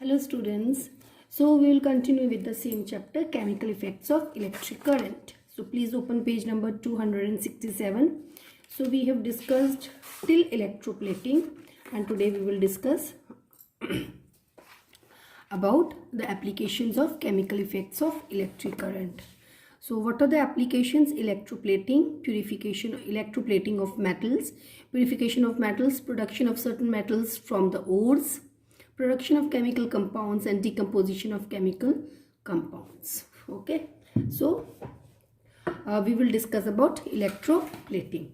Hello students, so we will continue with the same chapter, chemical effects of electric current. So please open page number 267. So we have discussed till electroplating and today we will discuss about the applications of chemical effects of electric current. So what are the applications? Electroplating, purification, electroplating of metals, purification of metals, production of certain metals from the ores, production of chemical compounds and decomposition of chemical compounds. Okay, so we will discuss about electroplating.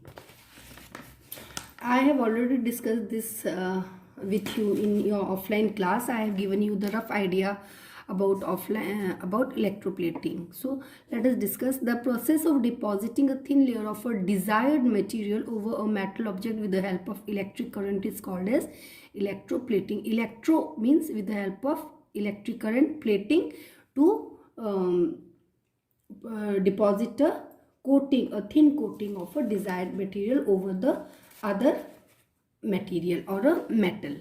I have already discussed this with you in your offline class. I have given you the rough idea about electroplating. So let us discuss the process of depositing a thin layer of a desired material over a metal object with the help of electric current is called as electroplating. Electro means with the help of electric current, plating to deposit a coating, a thin coating of a desired material over the other material or a metal.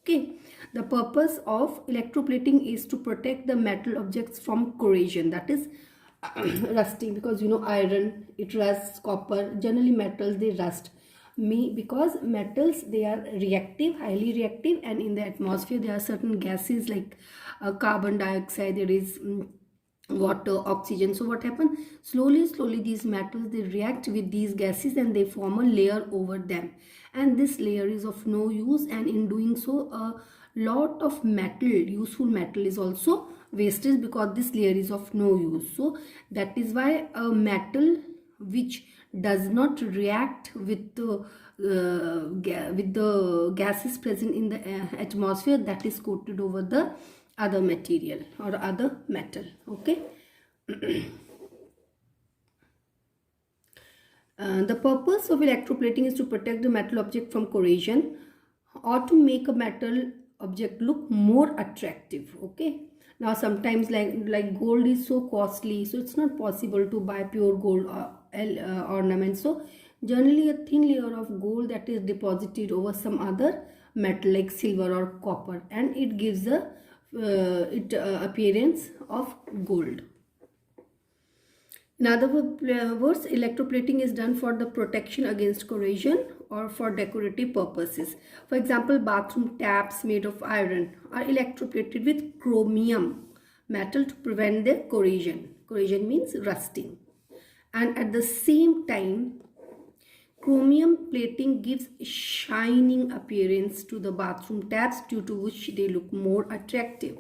Okay, the purpose of electroplating is to protect the metal objects from corrosion, that is rusting, because you know iron, it rusts, copper, generally metals, they rust. Because metals, they are reactive, highly reactive, and in the atmosphere there are certain gases like carbon dioxide, there is water, oxygen. So what happens, slowly these metals, they react with these gases and they form a layer over them, and this layer is of no use, and in doing so a lot of metal, useful metal, is also wasted because this layer is of no use. So that is why a metal which does not react with the gases present in the atmosphere, that is coated over the other material or other metal. Okay. The purpose of electroplating is to protect the metal object from corrosion or to make a metal object look more attractive. Okay, now sometimes like gold is so costly, so it's not possible to buy pure gold ornament. So generally a thin layer of gold that is deposited over some other metal like silver or copper, and it gives a appearance of gold. In other words, electroplating is done for the protection against corrosion or for decorative purposes. For example, bathroom taps made of iron are electroplated with chromium metal to prevent their corrosion. Corrosion means rusting. And at the same time, chromium plating gives shining appearance to the bathroom taps, due to which they look more attractive.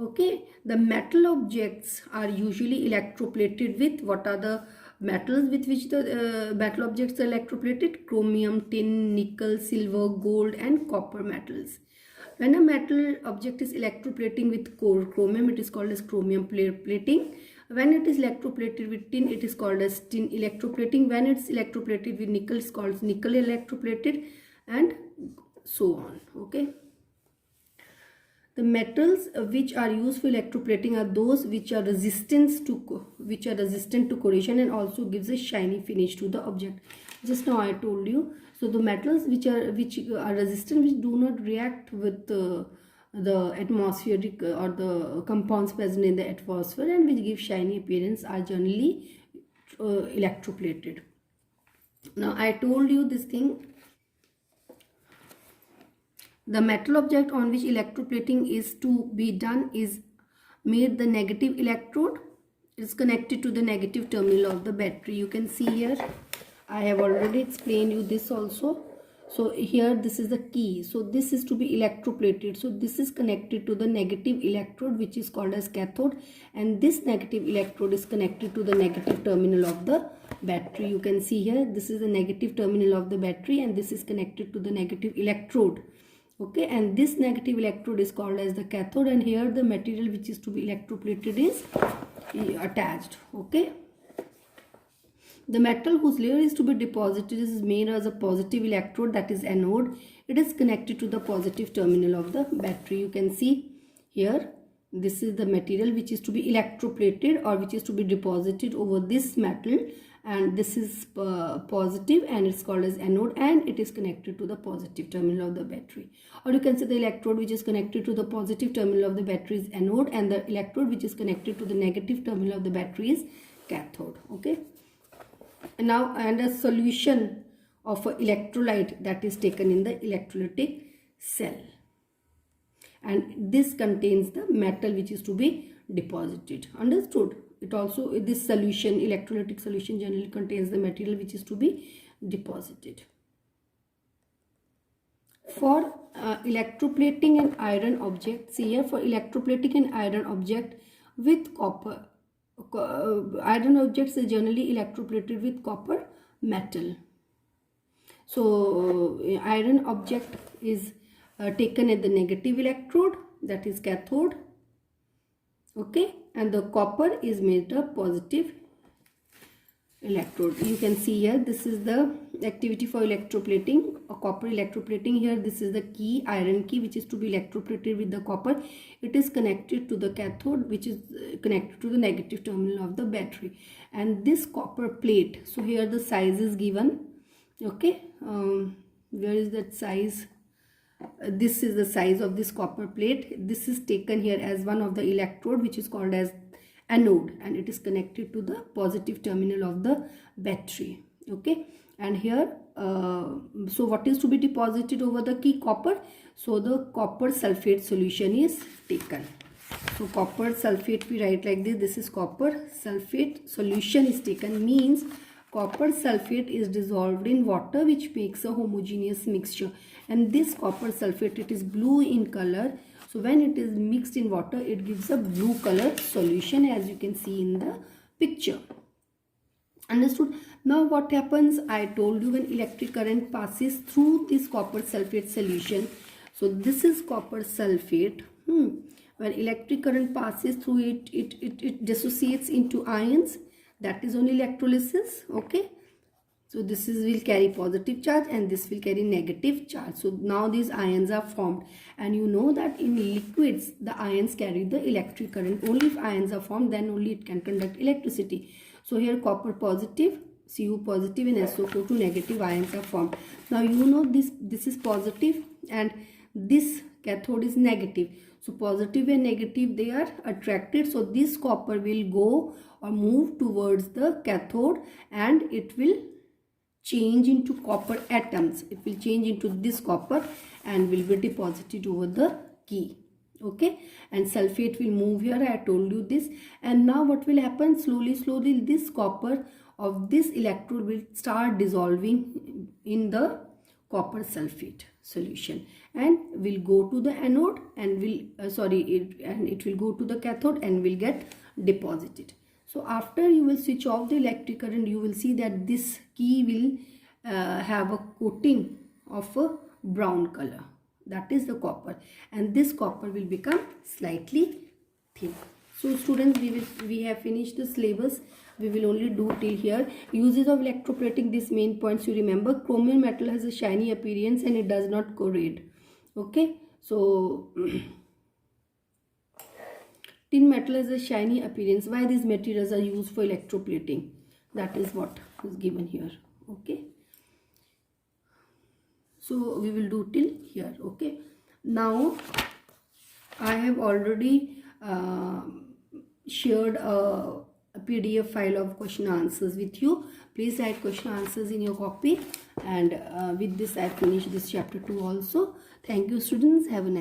Okay, the metal objects are usually electroplated with, what are the metals with which the metal objects are electroplated? Chromium, tin, nickel, silver, gold and copper metals. When a metal object is electroplating with chromium, it is called as chromium plating. When it is electroplated with tin, it is called as tin electroplating. When it's electroplated with nickel, it's called nickel electroplated, and so on. Okay. The metals which are used for electroplating are those which are resistant to corrosion and also gives a shiny finish to the object. Just now I told you. So the metals which are resistant, which do not react with the atmospheric or the compounds present in the atmosphere and which give shiny appearance, are generally electroplated. Now I told you this thing. The metal object on which electroplating is to be done is made the negative electrode. It is connected to the negative terminal of the battery. You can see here, I have already explained you this also. So here this is the key. So this is to be electroplated. So this is connected to the negative electrode, which is called as cathode, and this negative electrode is connected to the negative terminal of the battery. You can see here, this is the negative terminal of the battery and this is connected to the negative electrode. Okay, and this negative electrode is called as the cathode, and here the material which is to be electroplated is attached. Okay, the metal whose layer is to be deposited is made as a positive electrode, that is anode. It is connected to the positive terminal of the battery. You can see here, this is the material which is to be electroplated or which is to be deposited over this metal, and this is positive, and it's called as anode, and it is connected to the positive terminal of the battery. Or you can say the electrode which is connected to the positive terminal of the battery is anode, and the electrode which is connected to the negative terminal of the battery is cathode. Okay, now, and a solution of an electrolyte that is taken in the electrolytic cell, and this contains the metal which is to be deposited. Understood? It also, this solution, electrolytic solution, generally contains the material which is to be deposited. For electroplating an iron object, see here, for electroplating an iron object with copper, iron objects are generally electroplated with copper metal. So iron object is taken at the negative electrode, that is cathode. Okay, and the copper is made a positive electrode. You can see here, this is the activity for electroplating, a copper electroplating. Here this is the key, iron key, which is to be electroplated with the copper. It is connected to the cathode, which is connected to the negative terminal of the battery, and this copper plate, so here the size is given. Okay, where is that size? This is the size of this copper plate. This is taken here as one of the electrode, which is called as anode, and it is connected to the positive terminal of the battery. Okay, and here so what is to be deposited over the key? Copper. So the copper sulfate solution is taken. So copper sulfate, we write like this. This is copper sulfate solution is taken, means copper sulfate is dissolved in water, which makes a homogeneous mixture, and this copper sulfate, it is blue in color. So when it is mixed in water, it gives a blue color solution, as you can see in the picture. Understood? Now what happens? I told you, when electric current passes through this copper sulfate solution, so this is copper sulfate. When electric current passes through it, it dissociates into ions. That is only electrolysis. Okay, so this is will carry positive charge, and this will carry negative charge. So now these ions are formed, and you know that in liquids the ions carry the electric current. Only if ions are formed, then only it can conduct electricity. So here copper positive, Cu positive, and SO2 negative ions are formed. Now you know this is positive, and this cathode is negative. So positive and negative, they are attracted. So this copper will go or move towards the cathode, and it will change into copper atoms. It will change into this copper and will be deposited over the key. Okay, and sulfate will move here. I told you this. And now what will happen? Slowly this copper of this electrode will start dissolving in the copper sulfate solution, and will go to the anode, and will it will go to the cathode and will get deposited. So after you will switch off the electric current, you will see that this key will have a coating of a brown color. That is the copper, and this copper will become slightly thin. So students, we have finished the syllabus. We will only do till here. Uses of electroplating, these main points you remember. Chromium metal has a shiny appearance and it does not corrode. Okay, so tin metal has a shiny appearance. Why these materials are used for electroplating? That is what is given here. Okay, so we will do till here. Okay, now I have already shared a PDF file of question answers with you. Please write question answers in your copy, and with this I finish this chapter 2 also. Thank you students. Have a nice